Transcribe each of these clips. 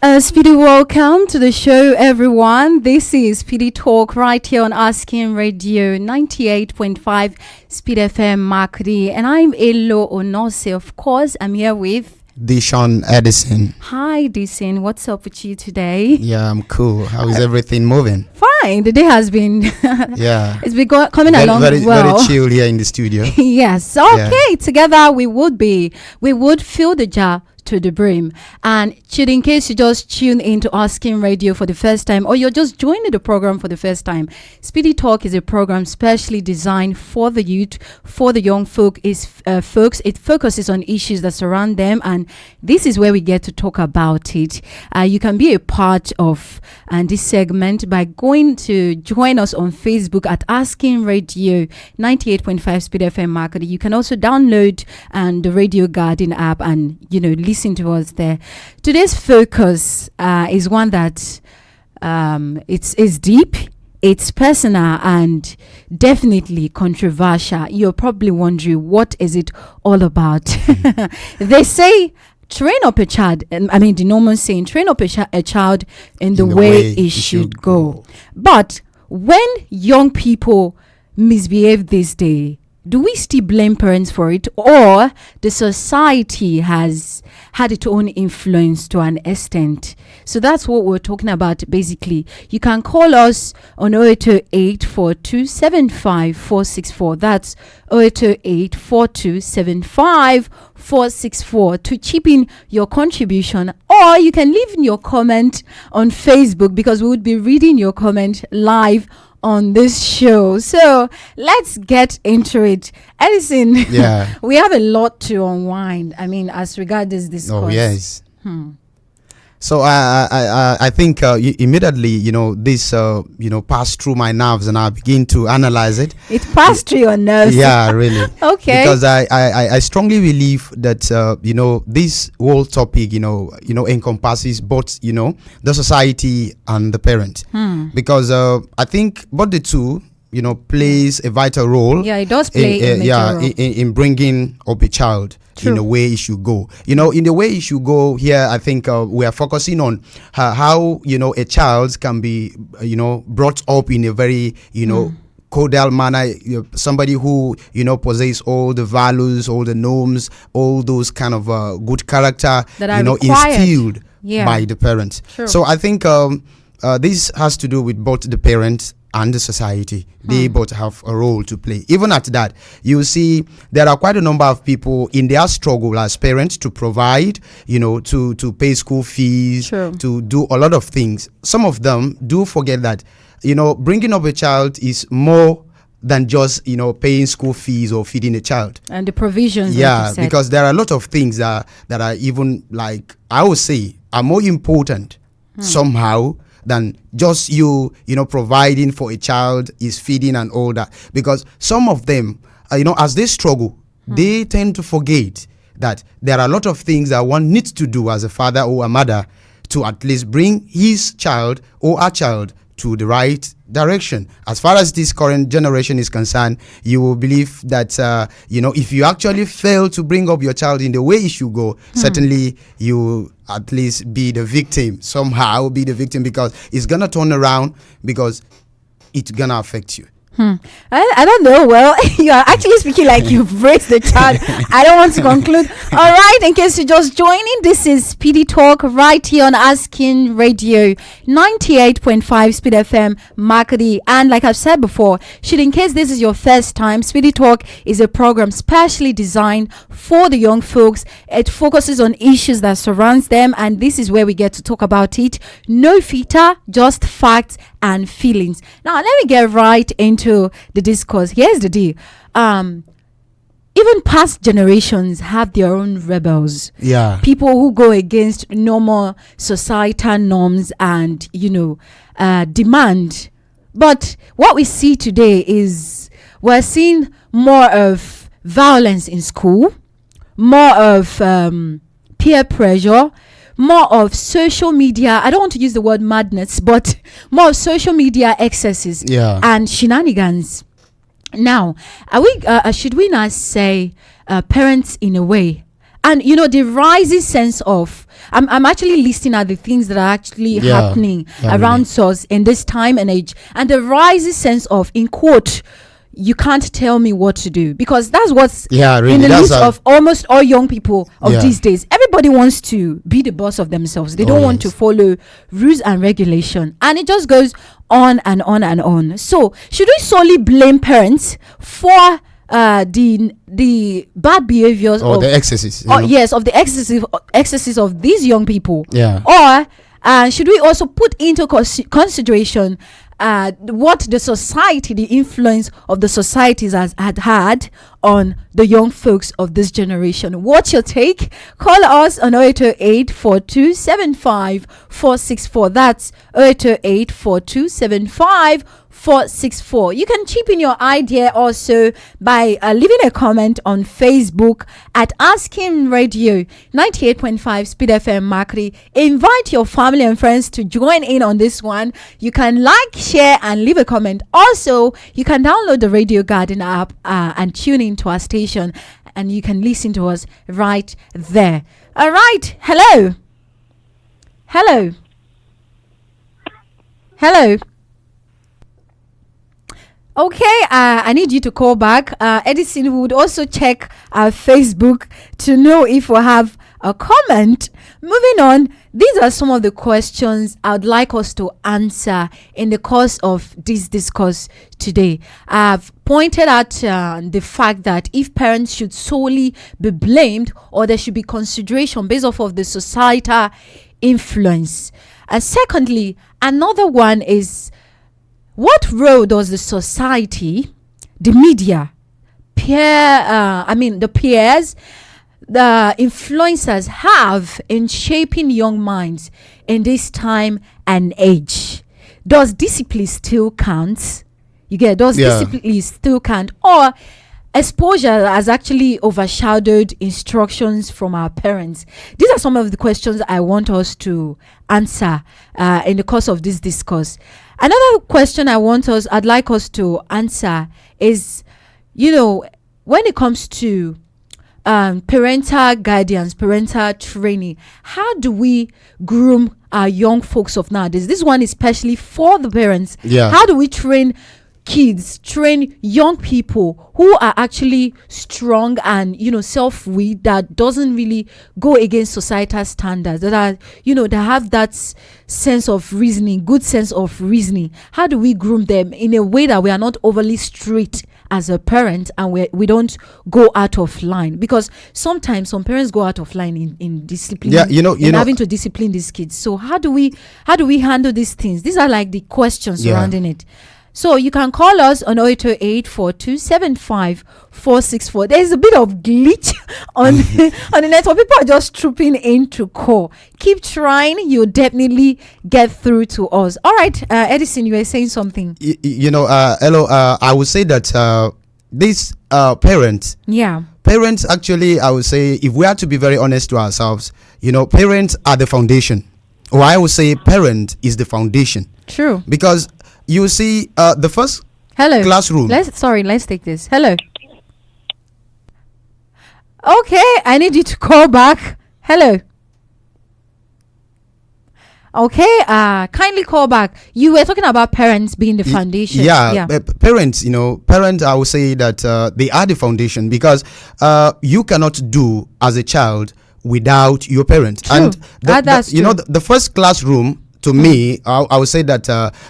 Speedy, welcome to the show, everyone. This is Speedy Talk right here on Asking Radio 98.5 Speed FM Makri. And I'm Onose, of course. I'm here with Dishon, Edison. Hi, Dishon. What's up with you today? Yeah, I'm cool. How is everything moving? Fine. The day has been it's been coming along very, well. Very chill here in the studio. Yes. Okay. Together we would fill the jar to the brim. And in case you just tune into Asking Radio for the first time, or you're just joining the program for the first time, Speedy Talk is a program specially designed for the youth, for the young folks. It focuses on issues that surround them, and this is where we get to talk about it. You can be a part of this segment by going to join us on Facebook at Asking Radio 98.5 Speed FM Market. You can also download the Radio Garden app and listen to us there. Today's focus is one that it's deep, it's personal, and definitely controversial. You're probably wondering, what is it all about? They say train up a child, the normal saying, train up a child in the way it should go. But when young people misbehave this day, do we still blame parents for it, or the society has had its own influence to an extent? So that's what we're talking about basically. You can call us on 0808 4275 464. That's 0808 4275 464 to chip in your contribution, or you can leave in your comment on Facebook, because we would be reading your comment live on this show. So let's get into it. Edison, we have a lot to unwind. As regards this discourse. Oh, yes. So I think immediately, this, passed through my nerves, and I begin to analyze it. It passed through your nerves? Yeah, really. Okay. Because I strongly believe that, this whole topic, encompasses both, the society and the parent. Because I think both the two, plays a vital role. Yeah, it does play a major role. In bringing up a child. True. In the way it should go. In the way it should go here, I think we are focusing on how, a child can be, brought up in a very, cordial manner, somebody who, possesses all the values, all the norms, all those kind of good character, that are instilled by the parents. True. So I think this has to do with both the parents and the society. They both have a role to play. Even at that, you see there are quite a number of people in their struggle as parents to provide, to pay school fees, True. to do a lot of things. Some of them do forget that, bringing up a child is more than just, paying school fees or feeding a child. And the provisions. Yeah, because there are a lot of things that are even, like, I would say, are more important somehow than just providing for a child, is feeding and all that. Because some of them, as they struggle, they tend to forget that there are a lot of things that one needs to do as a father or a mother to at least bring his child or her child to the right direction. As far as this current generation is concerned, you will believe that if you actually fail to bring up your child in the way it should go, certainly you will at least be the victim, somehow be the victim, because it's gonna turn around, because it's gonna affect you. I don't know. Well, you are actually speaking like you've raised the child. I don't want to conclude. All right, in case you're just joining, this is Speedy Talk right here on Asking Radio 98.5 Speed FM Makadi. And like I've said before, in case this is your first time, Speedy Talk is a program specially designed for the young folks. It focuses on issues that surrounds them, and this is where we get to talk about it. No filter, just facts and feelings. Now let me get right into the discourse. Here's the deal. Even past generations have their own rebels. Yeah. People who go against normal societal norms and demand. But what we see today is we're seeing more of violence in school, more of peer pressure, more of social media. I don't want to use the word madness, but more of social media excesses and shenanigans. Now, should we not say parents in a way And the rising sense of, I'm actually listing out the things that are actually happening around us in this time and age, and the rising sense of, in quote, you can't tell me what to do, because that's what's really, in the list of almost all young people of these days. Everybody wants to be the boss of themselves. They don't want to follow rules and regulation, and it just goes on and on and on. So should we solely blame parents for the bad behaviors or the excesses? Of the excesses of these young people? Yeah. Or should we also put into consideration what the society, the influence of the societies had on the young folks of this generation? What's your take? Call us on 0808 4275 464. That's 0808 4275 464. You can chip in your idea also by leaving a comment on Facebook at Asking Radio 98.5 Speed FM Makri. Invite your family and friends to join in on this one. You can like, share, and leave a comment. Also, you can download the Radio Garden app and tune in to our station, and you can listen to us right there. All right. Hello. Okay, I need you to call back. Edison would also check our Facebook to know if we have a comment. Moving on, these are some of the questions I would like us to answer in the course of this discourse today. I've pointed out the fact that if parents should solely be blamed, or there should be consideration based off of the societal influence. And secondly, another one is, what role does the society, the media, the peers, the influencers have in shaping young minds in this time and age? Does discipline still count? Discipline still count? Or exposure has actually overshadowed instructions from our parents? These are some of the questions I want us to answer in the course of this discourse. Another question I'd like us to answer is, when it comes to parental guidance, parental training, how do we groom our young folks of nowadays? This one is especially for the parents. How do we train young people who are actually strong and self-willed, that doesn't really go against societal standards, that are that have that sense of reasoning, good sense of reasoning? How do we groom them in a way that we are not overly strict as a parent, and we don't go out of line? Because sometimes some parents go out of line in discipline, having to discipline these kids. So how do we handle these things? These are like the questions surrounding it. So you can call us on 0808 4275 464. There is a bit of glitch on the network. People are just trooping in to call. Keep trying. You'll definitely get through to us. All right, Edison, you were saying something. Hello. I would say that these parents. Yeah. Parents, actually, I would say, if we are to be very honest to ourselves, parents are the foundation. Or I would say parent is the foundation. True. Because you see, the first classroom. Let's take this. Hello. Okay, I need you to call back. Hello. Okay, kindly call back. You were talking about parents being the foundation. Parents, I would say that they are the foundation, because you cannot do as a child without your parents. True. And the first classroom, to me, I would say that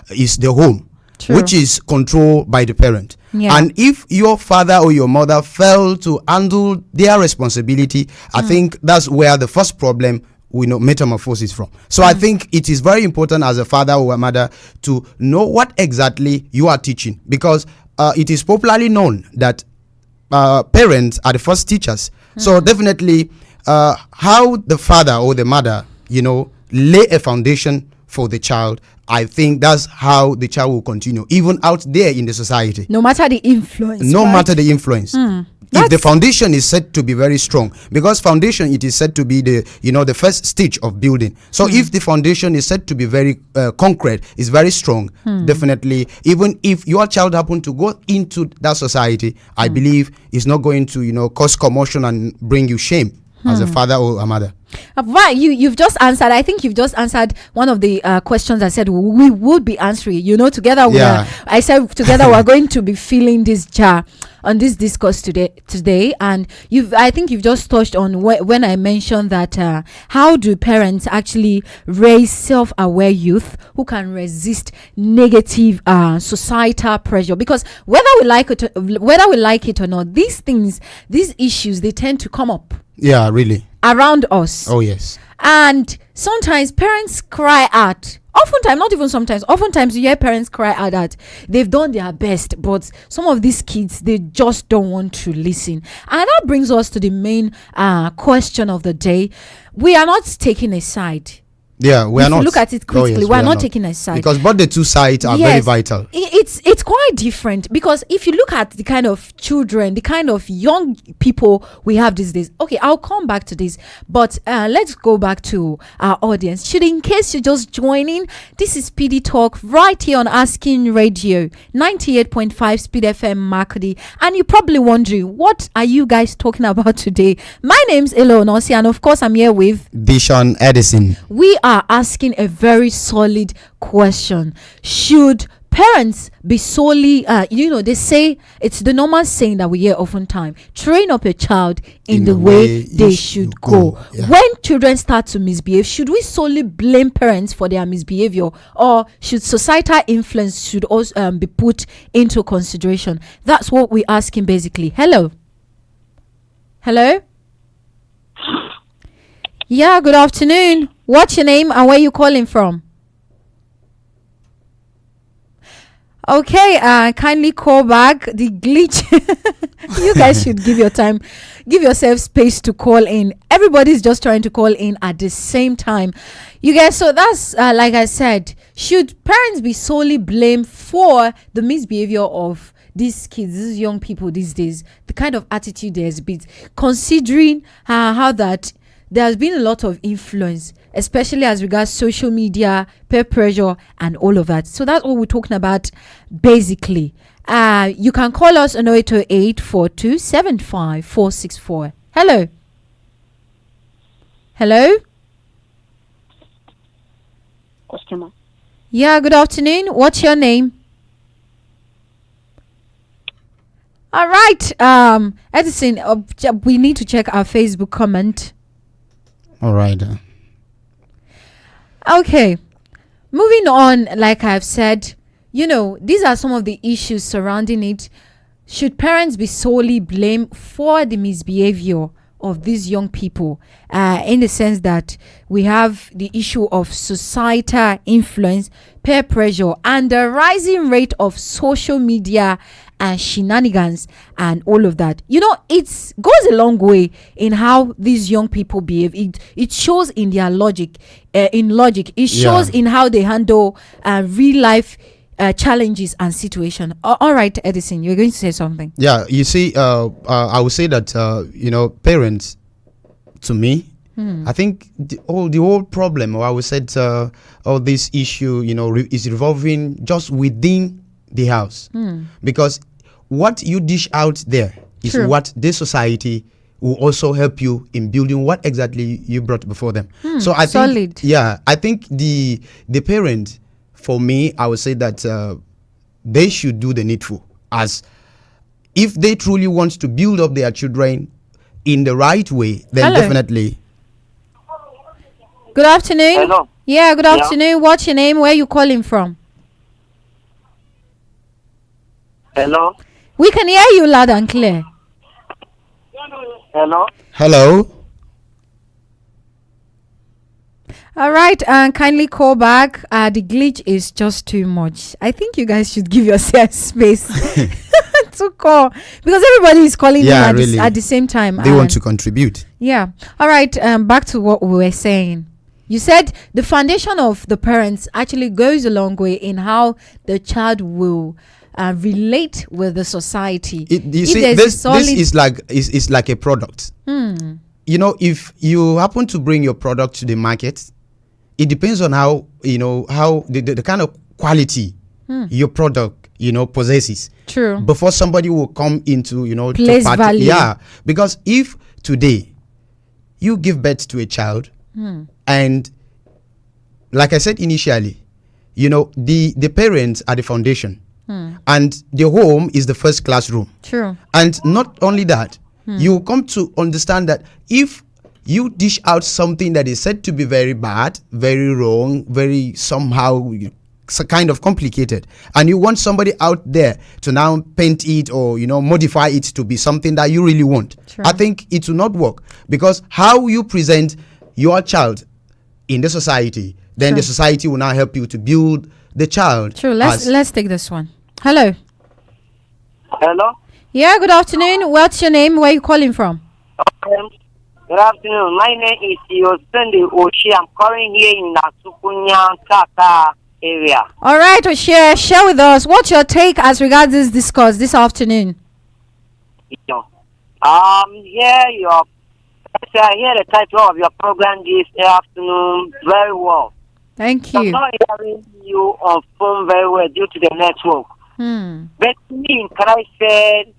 is the home. True. Which is controlled by the parent. And if your father or your mother fail to handle their responsibility, I think that's where the first problem metamorphosis from. So I think it is very important as a father or a mother to know what exactly you are teaching, because it is popularly known that parents are the first teachers. So definitely how the father or the mother lay a foundation for the child, I think that's how the child will continue, even out there in the society. No matter the influence. If the foundation is said to be very strong, because foundation, it is said to be the first stage of building. So if the foundation is said to be very concrete, is very strong, definitely, even if your child happen to go into that society, I believe it's not going to cause commotion and bring you shame. as a father or a mother. Right, you've just answered. I think you've just answered one of the questions I said we would be answering. Together I said together we're going to be filling this jar on this discourse today. And I think you've just touched on when I mentioned that how do parents actually raise self-aware youth who can resist negative societal pressure? Because whether we like it or not, these issues, they tend to come up. Yeah, really. Around us. Oh, yes. And sometimes parents cry out. Oftentimes you hear parents cry out that they've done their best, but some of these kids, they just don't want to listen. And that brings us to the main question of the day. We are not taking a side. Yeah, we are not. Look at it critically. We are not taking a side, because both the two sides are very vital. It's quite different, because if you look at the kind of children, the kind of young people we have these days. Okay, I'll come back to this, but let's go back to our audience. In case you're just joining, this is SPEEDy Talk right here on Asking Radio 98.5 Speed FM Makudi, and you're probably wondering, what are you guys talking about today? My name's Onose, and of course I'm here with Dishon, Edison. We are asking a very solid question. Should parents be solely they say, it's the normal saying that we hear oftentimes, train up a child in the way they should go. Yeah. When children start to misbehave, should we solely blame parents for their misbehavior, or should societal influence should also be put into consideration? That's what we're asking basically. Hello. Yeah, good afternoon. What's your name and where you calling from? Okay, kindly call back. The glitch. You guys should give yourself space to call in. Everybody's just trying to call in at the same time. You guys, so that's like I said, should parents be solely blamed for the misbehavior of these kids, these young people these days, the kind of attitude there's been, considering how that there has been a lot of influence, especially as regards social media, peer pressure, and all of that. So that's what we're talking about, basically. You can call us on 0828-4275-464. Hello. Customer. Yeah, good afternoon. What's your name? All right. Edison, we need to check our Facebook comment. All right. Okay. Moving on, like I've said, these are some of the issues surrounding it. Should parents be solely blamed for the misbehavior of these young people? In the sense that we have the issue of societal influence, peer pressure, and the rising rate of social media and shenanigans and all of that. It goes a long way in how these young people behave. It shows in their logic. It shows in how they handle real life challenges and situation. All right, Edison, you're going to say something. Yeah, you see, I would say that parents, to me, I think the whole problem, or I would say all this issue, is revolving just within the house, because what you dish out there is what this society will also help you in building what exactly you brought before them. So I think, I think the parent, for me, I would say that they should do the needful, as if they truly want to build up their children in the right way, then definitely. Good afternoon. Hello. Yeah, good afternoon. What's your name? Where are you calling from? Hello. We can hear you loud and clear. Hello. All right, kindly call back. The glitch is just too much. I think you guys should give yourself space to call, because everybody is calling in at the same time. They want to contribute. Yeah. All right, back to what we were saying. You said the foundation of the parents actually goes a long way in how the child will relate with the society. You see, this is like a product. If you happen to bring your product to the market, it depends on how the kind of quality your product possesses. True. Before somebody will come into place value. Yeah, because if today you give birth to a child, and like I said initially, the parents are the foundation, and the home is the first classroom. True. And not only that, you come to understand that if you dish out something that is said to be very bad, very wrong, very somehow kind of complicated, and you want somebody out there to now paint it or modify it to be something that you really want, True. I think it will not work, because how you present your child in the society, then the society will now help you to build the child. True. Let's take this one. Hello. Hello. Yeah, good afternoon. What's your name? Where are you calling from? Good afternoon. My name is Yosende Oshi. I'm calling here in Nasukunya Taka area. All right, share with us. What's your take as regards this discourse this afternoon? I hear the title of your program this afternoon very well. Thank I'm you. not hearing you on phone very well due to the network. But me, Christ said,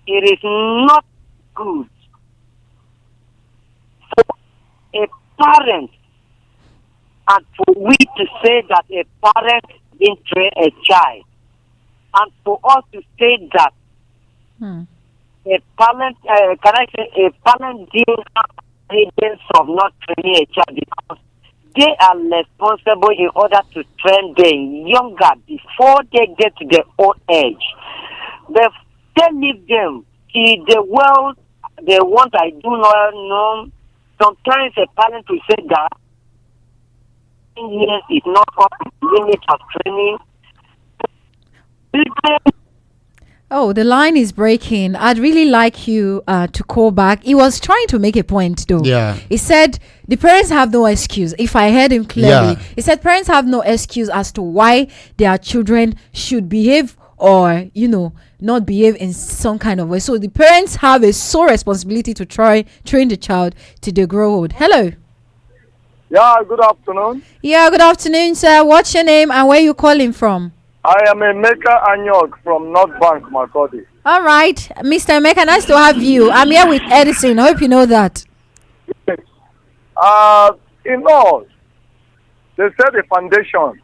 it is not good for a parent, and for we to say that a parent didn't train a child, and for us to say that a parent, a parent didn't have evidence of not training a child, because they are responsible in order to train them younger before they get to the old age. They leave them in the world. They want, I do not know. Sometimes a parent will say that 10 years is not up to the limit of training. Oh, the line is breaking. I'd really like you to call back. He was trying to make a point, though. Yeah. He said the parents have no excuse. If I heard him clearly, Yeah. he said parents have no excuse as to why their children should behave or, not behave in some kind of way. So the parents have a sole responsibility to train the child to the grow old. Hello. Yeah, good afternoon. Yeah, good afternoon, sir. What's your name and where you calling from? I am Emeka Anyok from North Bank, Makodi. All right, Mr. Emeka, nice to have you. I'm here with Edison. I hope you know that. In all, they said the foundation.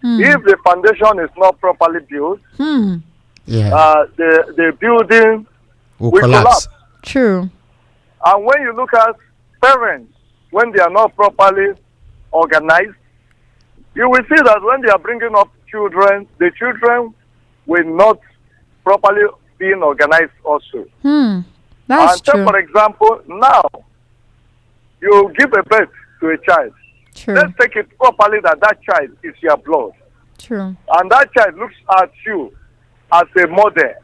If the foundation is not properly built, the building will will collapse. True. And when you look at parents, when they are not properly organized, you will see that when they are bringing up children, the children will not properly be organized also. That's and true. for example, now you give a birth to a child. True. Let's take it properly that child is your blood. True. And that child looks at you as a model.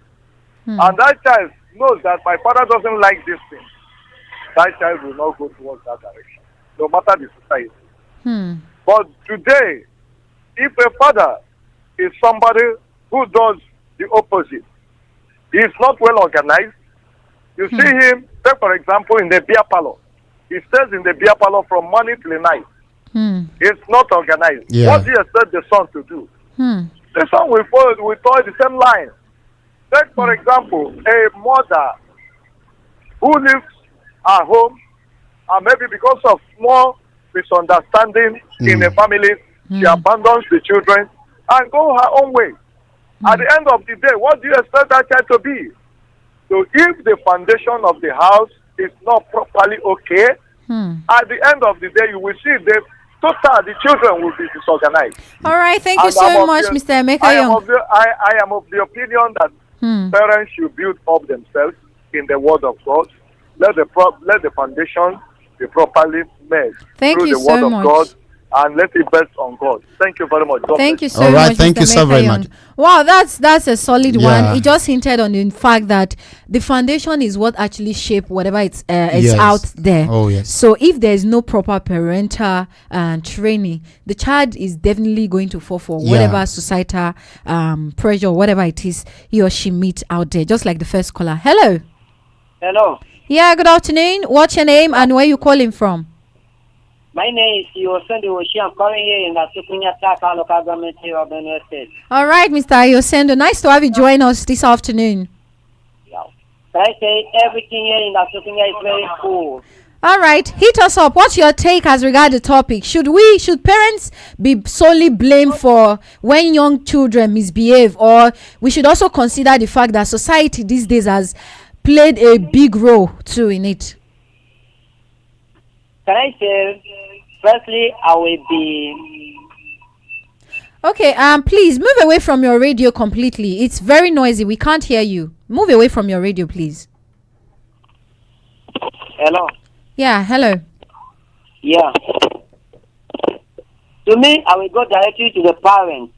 And that child knows that my father doesn't like this thing. That child will not go towards that direction, no matter the society. But today, if a father is somebody who does the opposite, he is not well organized. You see him, say for example, in the beer parlor. He stays in the beer parlor from morning till night. It's not organized. Yeah. What do you expect the son to do? The son will follow the same line. Take for example, a mother who lives at home, and maybe because of small misunderstanding in the family, she abandons the children and go her own way. At the end of the day, what do you expect that child to be? So if the foundation of the house is not properly okay, at the end of the day, you will see the children will be disorganized. All right, thank you so much, Mr. Emeka I Young. am of the opinion that parents should build up themselves in the Word of God. Let the foundation be properly made Thank through you the so Word much. of God, and let it rest on God. Thank you very much. God Thank bless you so All right, much. thank Mr. you so Emeka very Young. much. Wow, that's a solid Yeah. one. He just hinted on the fact that the foundation is what actually shape whatever it's Yes. out there. Oh, yes. So if there is no proper parental training, the child is definitely going to fall for whatever societal pressure, whatever it is he or she meets out there. Just like the first caller. Hello. Hello. Yeah. Good afternoon. What's your name and where you calling from? My name is Yosende Oshi. I'm calling here in Nasukunya Taka local government area of Benue State. All right, Mr. Ayosendo. Nice to have you join us this afternoon. I say everything here in Nasukunya is very cool. All right, hit us up. What's your take as regard the topic? Should parents be solely blamed for when young children misbehave, or we should also consider the fact that society these days has played a big role too in it? Can I say, firstly, I will be... Okay, please move away from your radio completely. It's very noisy. We can't hear you. Move away from your radio, please. Hello? Yeah, hello. Yeah. To me, I will go directly to the parents.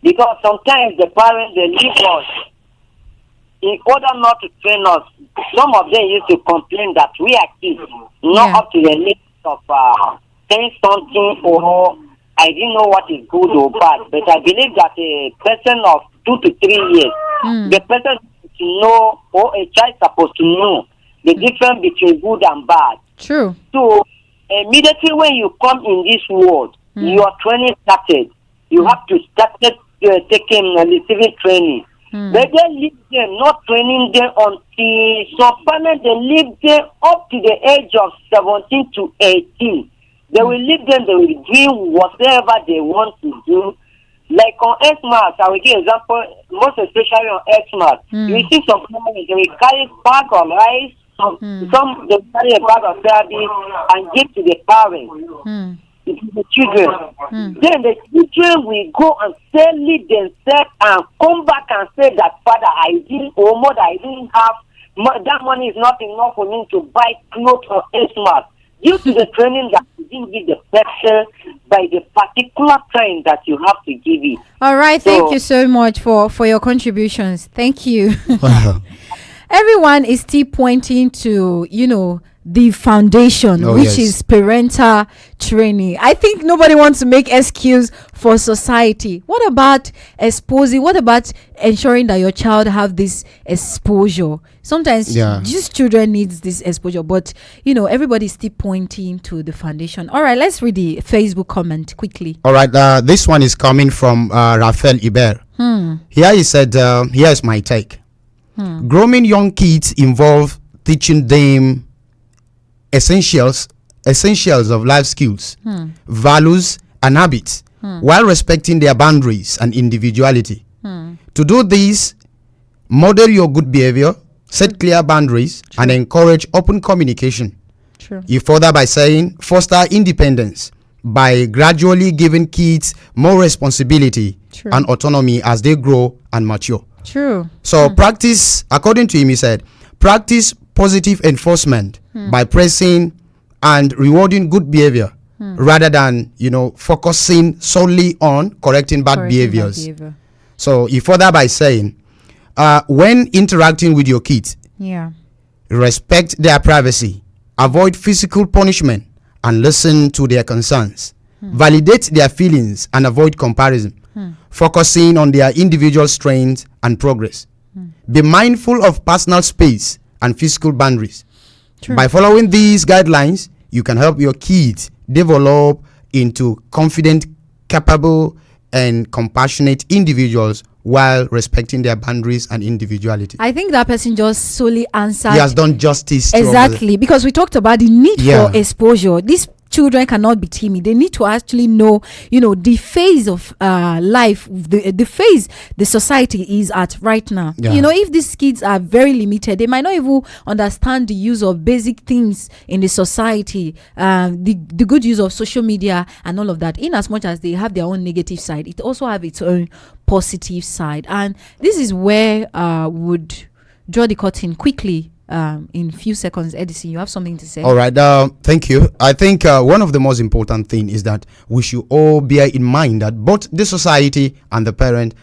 Because sometimes the parents, they leave us. In order not to train us, some of them used to complain that we are kids, not up to the limit of saying something, or I didn't know what is good or bad. But I believe that a person of 2 to 3 years, the person to know, or a child supposed to know the difference between good and bad. True. So immediately when you come in this world, your training started. You have to start taking receiving training. But they leave them, not training them until some parents, they leave them up to the age of 17 to 18. They will leave them, they will do whatever they want to do. Like on Xmas, I will give example, most especially on Xmas. You see some parents, they will carry bag of rice, some they carry a bag of service and give to the parents. To the children. Then the children will go and sell it themselves and come back and say that, Father, I didn't, or Mother, I didn't have, that money is not enough for me to buy clothes for Xmas. Due to the training that you didn't give the person by the particular time that you have to give it. All right, thank you so much for your contributions. Thank you. Everyone is still pointing to, the foundation, which is parental training. I think nobody wants to make excuse for society. What about exposing? What about ensuring that your child have this exposure? Sometimes just children needs this exposure, but everybody's still pointing to the foundation. All right, let's read the Facebook comment quickly. All right, this one is coming from Rafael Iber. Here he said, here's my take. Grooming young kids involve teaching them essentials of life skills, values and habits, while respecting their boundaries and individuality. To do this, model your good behavior, set clear boundaries, and encourage open communication. You further by saying foster independence by gradually giving kids more responsibility and autonomy as they grow and mature. So practice, according to him, he said, practice positive enforcement by praising and rewarding good behavior rather than focusing solely on correcting bad behaviors. So he further by saying, when interacting with your kids, respect their privacy, avoid physical punishment, and listen to their concerns. Validate their feelings and avoid comparison, focusing on their individual strengths and progress. Be mindful of personal space and physical boundaries. By following these guidelines, you can help your kids develop into confident, capable, and compassionate individuals while respecting their boundaries and individuality. I think that person just solely answered. He has done justice. Exactly, because we talked about the need for exposure. These children cannot be timid. They need to actually know, the phase of life, the phase the society is at right now. If these kids are very limited, they might not even understand the use of basic things in the society, the good use of social media and all of that. In as much as they have their own negative side, it also have its own positive side. And this is where would draw the curtain quickly. In few seconds. Edison, you have something to say? All right, thank you. I think one of the most important thing is that we should all bear in mind that both the society and the parent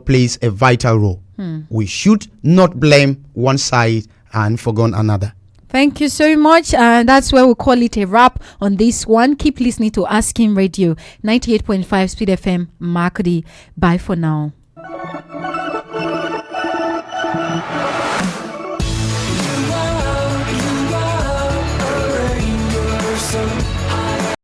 plays a vital role. We should not blame one side and forget another. Thank you so much. And that's where we'll call it a wrap on this one. Keep listening to Asking Radio 98.5 Speed FM Makudi. Bye for now.